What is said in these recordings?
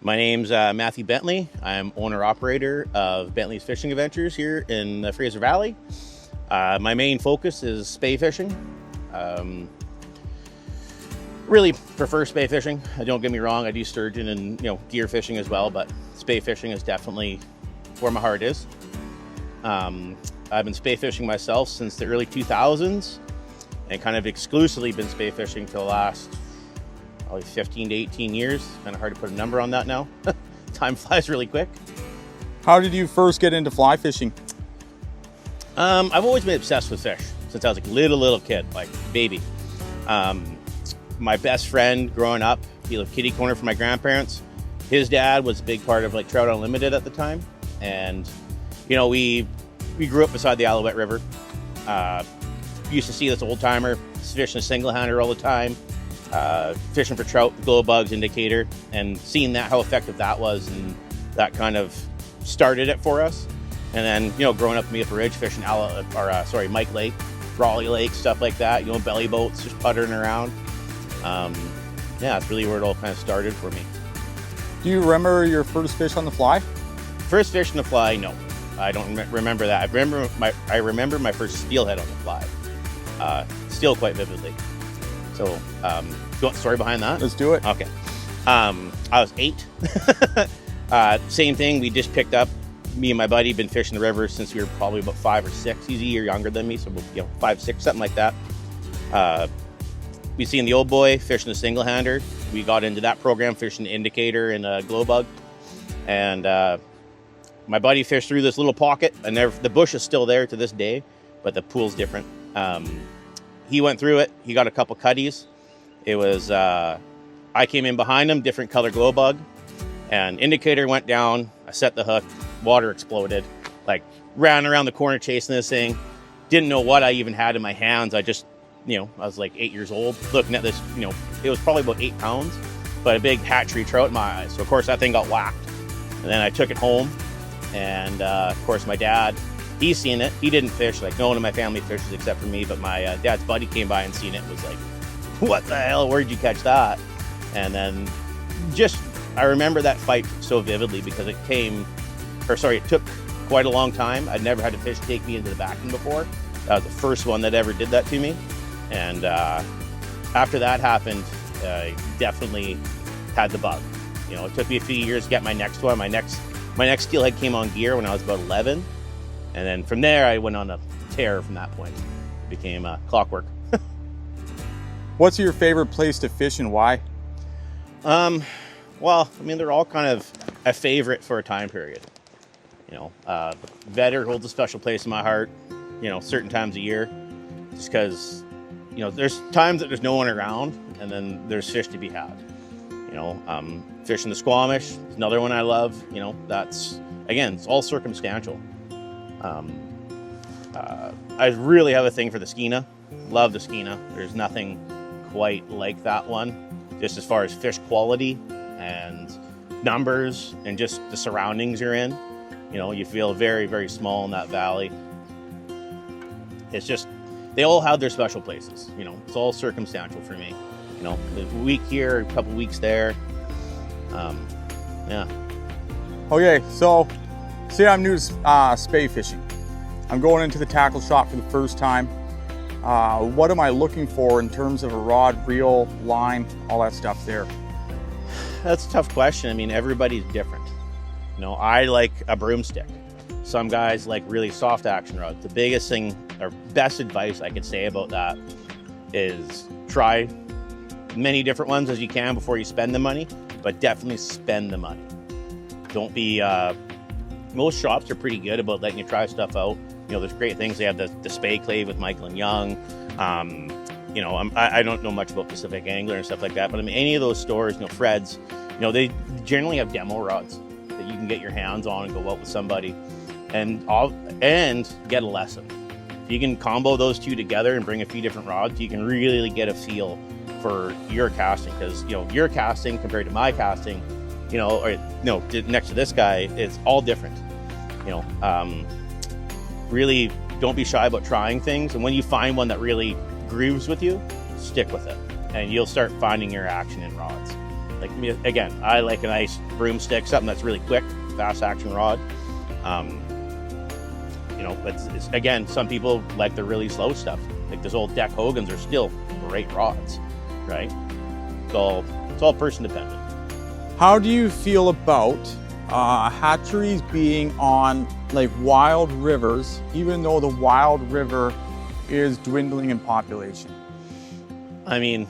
My name's Matthew Bentley. I'm owner-operator of Bentley's Fishing Adventures here in the Fraser Valley. My main focus is spey fishing. Really prefer spey fishing. Don't get me wrong, I do sturgeon and gear fishing as well, but spey fishing is definitely where my heart is. I've been spey fishing myself since the early 2000s and kind of exclusively been spey fishing for the last probably 15 to 18 years. Kind of hard to put a number on that now. Time flies really quick. How did you first get into fly fishing? I've always been obsessed with fish since I was a little kid, like baby. My best friend growing up, he lived kitty corner from my grandparents. His dad was a big part of Trout Unlimited at the time. And, we grew up beside the Chilliwack River. Used to see this old timer fishing a single hander all the time. Fishing for trout, glow bugs, indicator, and seeing that how effective that was, and that kind of started it for us. And then growing up me up a ridge fishing Mike Lake, Raleigh Lake, stuff like that. Belly boats, just puttering around. That's really where it all kind of started for me. Do you remember your first fish on the fly? First fish on the fly, no, I don't remember that. I remember my first steelhead on the fly, still quite vividly. So, do you want the story behind that? Let's do it. Okay. I was 8. Same thing. We just picked up. Me and my buddy been fishing the river since we were probably about 5 or 6. He's a year younger than me, so 5, 6, something like that. We seen the old boy fishing a single hander. We got into that program, fishing the indicator and a glow bug. And my buddy fished through this little pocket, and the bush is still there to this day, but the pool's different. He went through it. He got a couple cutties. It was, I came in behind him, different color glow bug, and indicator went down. I set the hook, water exploded, ran around the corner chasing this thing. Didn't know what I even had in my hands. I just, I was 8 years old looking at this, it was probably about 8 pounds, but a big hatchery trout in my eyes. So of course that thing got whacked. And then I took it home, and of course my dad, he's seen it. He didn't fish. No one in my family fishes except for me. But my dad's buddy came by and seen it. Was like, "What the hell? Where'd you catch that?" And then, I remember that fight so vividly because it took quite a long time. I'd never had a fish take me into the vacuum before. That was the first one that ever did that to me. And after that happened, I definitely had the bug. It took me a few years to get my next one. My next steelhead came on gear when I was about 11. And then from there, I went on a tear from that point. It became clockwork. What's your favorite place to fish and why? Well, they're all kind of a favorite for a time period. Vetter holds a special place in my heart, certain times a year. Just because, there's times that there's no one around, and then there's fish to be had. Fishing the Squamish is another one I love. That's, again, it's all circumstantial. I really have a thing for the skeena. Love the skeena. There's nothing quite like that one, just as far as fish quality and numbers and just the surroundings you're in. You feel very, very small in that valley. It's just, they all have their special places. It's all circumstantial for me. A week here, a couple weeks there. Yeah. Okay, so say I'm new to spey fishing. I'm going into the tackle shop for the first time. What am I looking for in terms of a rod, reel, line, all that stuff there? That's a tough question. Everybody's different. I like a broomstick. Some guys like really soft action rods. The biggest thing or best advice I could say about that is try many different ones as you can before you spend the money, but definitely spend the money. Don't be, most shops are pretty good about letting you try stuff out. There's great things. They have the spey clave with Michael and Young. I don't know much about Pacific Angler and stuff like that, but any of those stores, Fred's, they generally have demo rods that you can get your hands on and go out with somebody and get a lesson. If you can combo those two together and bring a few different rods, you can really get a feel for your casting, because your casting compared to my casting, next to this guy, it's all different. Really don't be shy about trying things, and when you find one that really grooves with you, stick with it, and you'll start finding your action in rods. Like again, I like a nice broomstick, something that's really quick, fast action rod. You know, it's again, some people like the really slow stuff. Like those old Deck Hogans are still great rods, right? So it's all person dependent. How do you feel about hatcheries being on like wild rivers, even though the wild river is dwindling in population? I mean,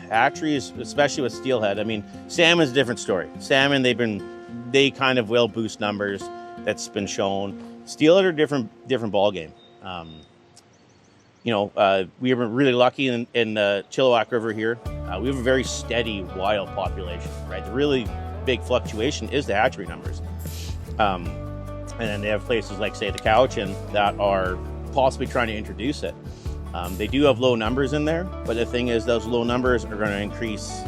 hatcheries, especially with steelhead. I mean, salmon's a different story. Salmon, they kind of will boost numbers. That's been shown. Steelhead are different ball game. You know, we were really lucky in the Chilliwack River here. We have a very steady wild population, right? The really big fluctuation is the hatchery numbers. And then they have places like, say, the Cowichan that are possibly trying to introduce it. They do have low numbers in there, but the thing is those low numbers are going to increase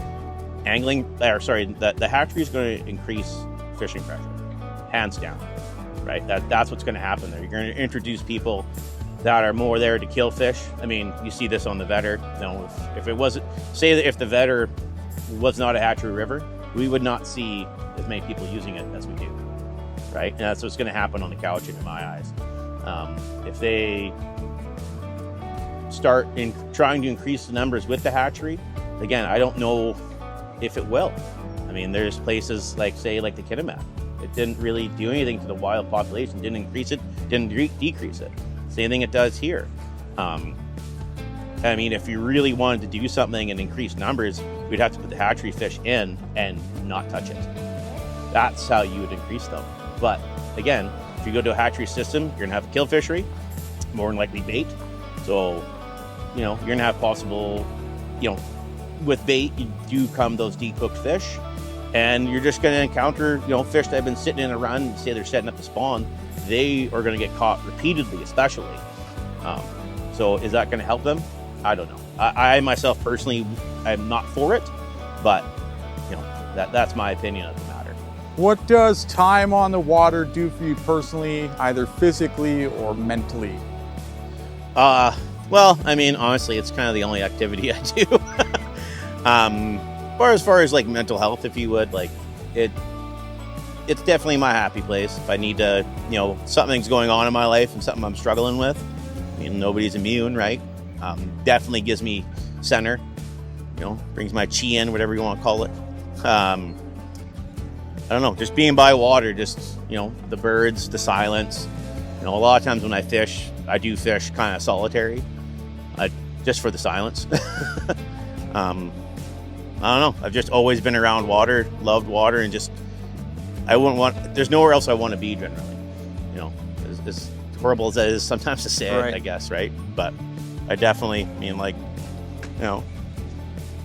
angling, or sorry, the hatchery is going to increase fishing pressure, hands down, right? That's what's going to happen there. You're going to introduce people that are more there to kill fish. I mean, you see this on the Vetter. You know, if it wasn't, say that if the Vetter was not a hatchery river, we would not see as many people using it as we do, right? And that's what's going to happen on the Cowichan in my eyes. If they start trying to increase the numbers with the hatchery, again, I don't know if it will. I mean, there's places like, say, like the Kitimat. It didn't really do anything to the wild population, didn't increase it, didn't decrease it. Same thing it does here. I mean, if you really wanted to do something and increase numbers, we'd have to put the hatchery fish in and not touch it. That's how you would increase them. But again, if you go to a hatchery system, you're gonna have a kill fishery, more than likely bait. So, you know, you're gonna have possible, you know, with bait, you do come those decooked fish, and you're just gonna encounter, you know, fish that have been sitting in a run, and say they're setting up to spawn, they are gonna get caught repeatedly, especially. So is that gonna help them? I don't know. I myself personally, I'm not for it, but you know, that's my opinion of the matter. What does time on the water do for you personally, either physically or mentally? Well, I mean, honestly, it's kind of the only activity I do. Or as far as like mental health, if you would, like it's definitely my happy place. If I need to, you know, something's going on in my life and something I'm struggling with, I mean, nobody's immune, right? Definitely gives me center, you know, brings my chi in, whatever you want to call it. I don't know, just being by water, just, you know, the birds, the silence. You know, a lot of times when I fish, I do fish kind of solitary, just for the silence. I don't know, I've just always been around water, loved water, and just, there's nowhere else I want to be generally. You know, as horrible as that is sometimes to say, right. I guess, right? But I definitely mean, like, you know,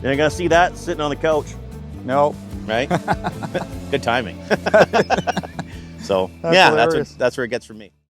you're not gonna see that sitting on the couch. No. Right? Good timing. So That's yeah, hilarious. that's where it gets from me.